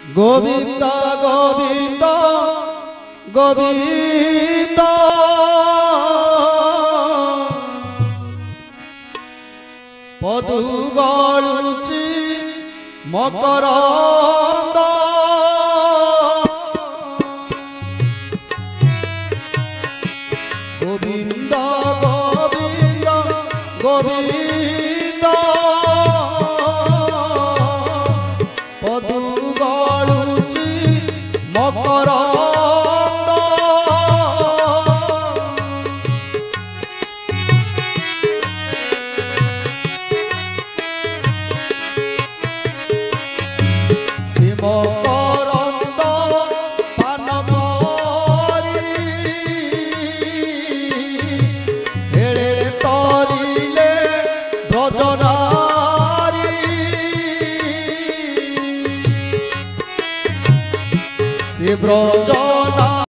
गोविंद गोविंद गोविंद पदु गलुची मकरंद गोविंद गोविंद गोविंद पदु गलुची मकरंद मकरंद पान करी हेले तरिले ब्रजनारी से ब्रजना।